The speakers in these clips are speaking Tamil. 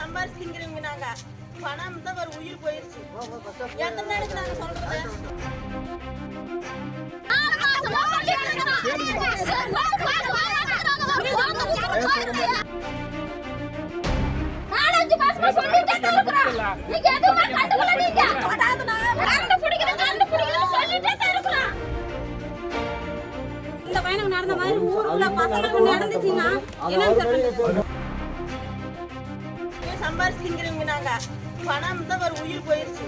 சம்பாதிச்சுங்கிறவங்க நாங்க பணம் தான் ஒரு உயிர் போயிருச்சு. எத்தனை நாளைக்கு நாங்க சொல்றது? இந்த பையனுக்கு நடந்த மாதிரி ஊருக்குள்ள பசங்களுக்கு நடந்துச்சுன்னா என்ன சம்பாதிச்சுங்கிறவங்க நாங்க பணம் தான் ஒரு உயிர் போயிருச்சு.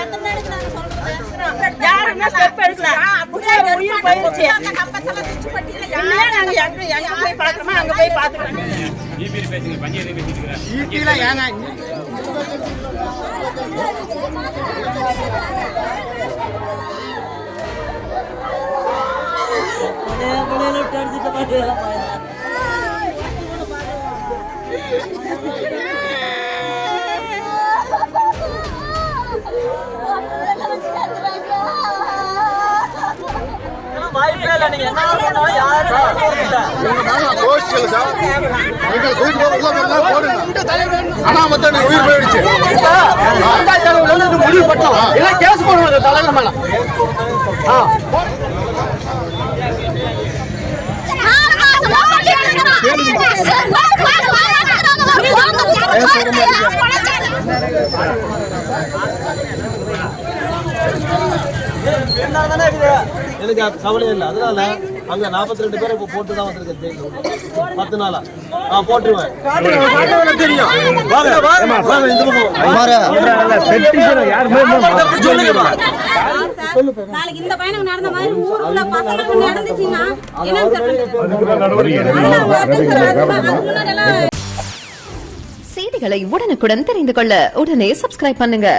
எத்தனை நாளைக்கு நாங்க சொல்றது? யாருமே ஸ்டெப் எடுக்கல. அப்படியே உயிர் போயிருச்சு. நாங்க எங்க போய் பார்க்கறோமோ அங்க போய் பார்த்துக்கணும். பேசுங்க பஞ்சாயத்து பேசிக்கிறேன். ஈட்டில ஏங்க உயிர் போயிடுச்சு. முடிவு பண்ணலாம் கேஸ் போடுவாங்க தலைவர் மேல. எனக்கு கவலை இல்லை. அதனால அங்க 42 பேரை இப்ப போட்டுதான் வந்திருக்கேன். 10 நாளா போட்டுருவேன். நாளைக்கு இந்த பையனுக்கு நடந்த மாதிரி ஊருக்குள்ள பசங்களுக்கு நடந்துச்சுன்னா செய்திகளை உடனுக்குடன் தெரிந்து கொள்ள உடனே சப்ஸ்கிரைப் பண்ணுங்க.